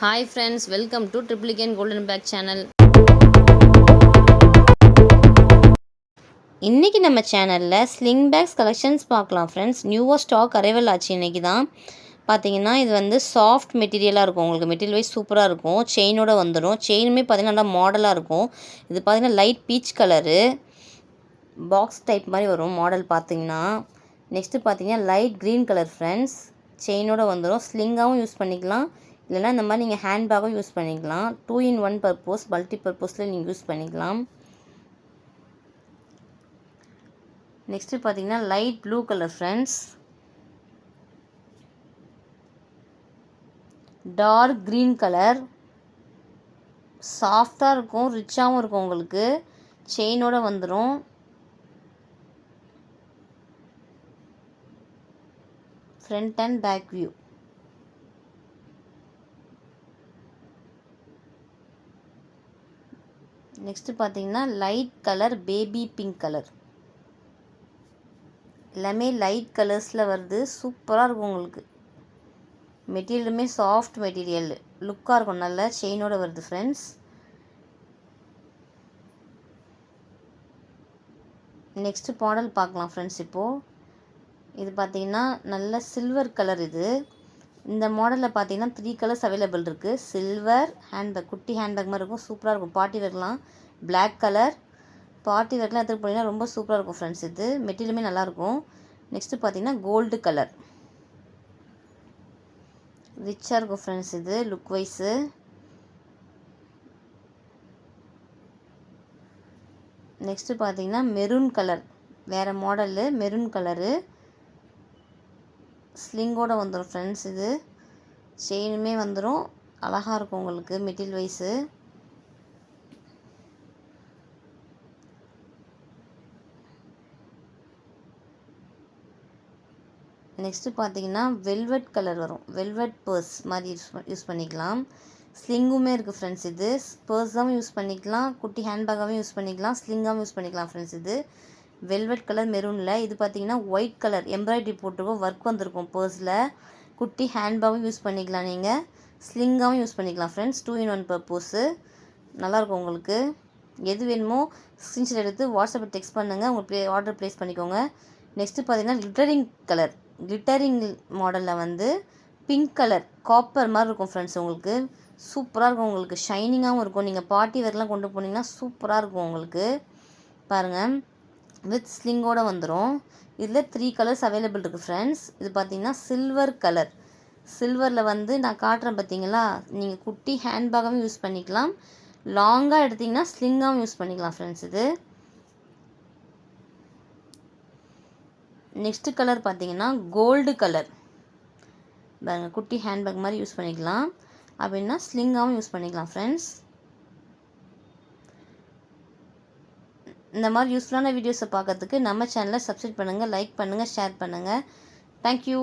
Hi friends, welcome to Triple Again Golden Bag channel. இன்றைக்கி நம்ம சேனலில் ஸ்லிங் பேக்ஸ் கலெக்ஷன்ஸ் பார்க்கலாம் ஃப்ரெண்ட்ஸ். நியூவாக ஸ்டாக் அரைவல் ஆச்சு இன்றைக்கி தான். பார்த்தீங்கன்னா இது வந்து சாஃப்ட் மெட்டீரியலாக இருக்கும், உங்களுக்கு மெட்டீரியல் வைஸ் சூப்பராக இருக்கும். செயினோட வந்துடும். செயினுமே பார்த்திங்கன்னா நல்லா மாடலாக இருக்கும். இது பார்த்திங்கன்னா light peach colour box type மாதிரி வரும் மாடல் பார்த்திங்கன்னா. நெக்ஸ்ட்டு பார்த்திங்கன்னா லைட் க்ரீன் கலர் ஃப்ரெண்ட்ஸ். செயினோட வந்துடும். ஸ்லிங்காகவும் யூஸ் பண்ணிக்கலாம், இல்லைனா இந்த மாதிரி நீங்கள் ஹேண்ட்பேக்கும் யூஸ் பண்ணிக்கலாம். 2-in-1 பர்பஸ், மல்டி பர்பஸில் நீங்கள் யூஸ் பண்ணிக்கலாம். நெக்ஸ்ட்டு பார்த்தீங்கன்னா light blue colour friends. Dark green colour, சாஃப்டாக இருக்கும், ரிச்சாகவும் இருக்கும். உங்களுக்கு செயினோட வந்துடும். Front and back view. Next பார்த்தீங்கன்னா light colour baby pink colour. எல்லாமே லைட் கலர்ஸில் வருது, சூப்பராக இருக்கும். உங்களுக்கு மெட்டீரியலுமே சாஃப்ட் மெட்டீரியல், லுக்காக இருக்கும். நல்ல செயினோட வருது ஃப்ரெண்ட்ஸ். நெக்ஸ்ட்டு மாடல் பார்க்கலாம் ஃப்ரெண்ட்ஸ். இப்போது இது பார்த்திங்கன்னா நல்ல சில்வர் கலர். இந்த மாடலில் பார்த்தீங்கன்னா 3 கலர்ஸ் அவைலபிள் இருக்குது. சில்வர் ஹேண்ட்பேக், குட்டி ஹேண்ட்பேக் மாதிரி இருக்கும், சூப்பராக இருக்கும். பார்ட்டி வேர்க்கெலாம் பிளாக் கலர், பார்ட்டி வேர்க்கெலாம் எடுத்துகிட்டு போனீங்கன்னா ரொம்ப சூப்பராக இருக்கும் ஃப்ரெண்ட்ஸ். இது மெட்டீரியலுமே நல்லாயிருக்கும். நெக்ஸ்ட்டு பார்த்தீங்கன்னா கோல்டு கலர், ரிச்சாக இருக்கும் ஃப்ரெண்ட்ஸ். இது லுக் வைஸு. நெக்ஸ்ட்டு பார்த்தீங்கன்னா மெரூன் கலர், வேறு மாடலு மெரூன் கலரு. ஸ்லிங்கோடு வந்துடும் ஃப்ரெண்ட்ஸ். இது செயினுமே வந்துடும், அழகாக இருக்கும் உங்களுக்கு மெட்டீரியல் வைஸு. நெக்ஸ்ட்டு பார்த்தீங்கன்னா வெல்வெட் கலர் வரும், வெல்வெட் பர்ஸ் மாதிரி யூஸ் பண்ணிக்கலாம். ஸ்லிங்குமே இருக்குது ஃப்ரெண்ட்ஸ். இது பர்ஸாகவும் யூஸ் பண்ணிக்கலாம், குட்டி ஹேண்ட்பேக்காகவும் யூஸ் பண்ணிக்கலாம், ஸ்லிங்காகவும் யூஸ் பண்ணிக்கலாம் ஃப்ரெண்ட்ஸ். இது வெல்வெட் கலர் மெரூனில். இது பார்த்தீங்கன்னா ஒயிட் கலர் எம்ப்ராய்டரி போட்டிருக்கும், ஒர்க் வந்திருக்கும் பர்ஸில். குட்டி ஹேண்ட்பேக்கும் யூஸ் பண்ணிக்கலாம், நீங்கள் ஸ்லிங்காகவும் யூஸ் பண்ணிக்கலாம் ஃப்ரெண்ட்ஸ். 2-in-1 பர்பஸு நல்லாயிருக்கும். உங்களுக்கு எது வேணுமோ ஸ்க்ரீன்ஷாட் எடுத்து வாட்ஸ்அப்பில் டெக்ஸ்ட் பண்ணுங்கள், உங்களுக்கு ஆர்டர் ப்ளேஸ் பண்ணிக்கோங்க. நெக்ஸ்ட்டு பார்த்தீங்கன்னா glittering கலர், glittering மாடலில் வந்து பிங்க் கலர் காப்பர் மாதிரி இருக்கும் ஃப்ரெண்ட்ஸ். உங்களுக்கு சூப்பராக இருக்கும், உங்களுக்கு ஷைனிங்காகவும் இருக்கும். நீங்கள் பார்ட்டி வேர்க்கெலாம் கொண்டு போனீங்கன்னா சூப்பராக இருக்கும் உங்களுக்கு. பாருங்கள், வித் ஸ்லிங்கோடு வந்துடும். இதில் 3 கலர்ஸ் அவைலபிள் இருக்குது ஃப்ரெண்ட்ஸ். இது பார்த்திங்கன்னா சில்வர் கலர். சில்வரில் வந்து நான் காட்டுறேன் பார்த்தீங்களா, நீங்கள் குட்டி ஹேண்ட்பேக்காகவும் யூஸ் பண்ணிக்கலாம், லாங்காக எடுத்திங்கன்னா ஸ்லிங்காகவும் யூஸ் பண்ணிக்கலாம் ஃப்ரெண்ட்ஸ். இது நெக்ஸ்ட்டு கலர் பார்த்தீங்கன்னா கோல்டு கலர். பாருங்கள், குட்டி ஹேண்ட்பேக் மாதிரி யூஸ் பண்ணிக்கலாம், அப்படின்னா ஸ்லிங்காகவும் யூஸ் பண்ணிக்கலாம் ஃப்ரெண்ட்ஸ். இந்த மாதிரி யூஸ்ஃபுல்லான வீடியோஸை பார்க்கறதுக்கு நம்ம சேனலை சப்ஸ்கிரைப் பண்ணுங்கள், லைக் பண்ணுங்கள், ஷேர் பண்ணுங்கள். தேங்க்யூ.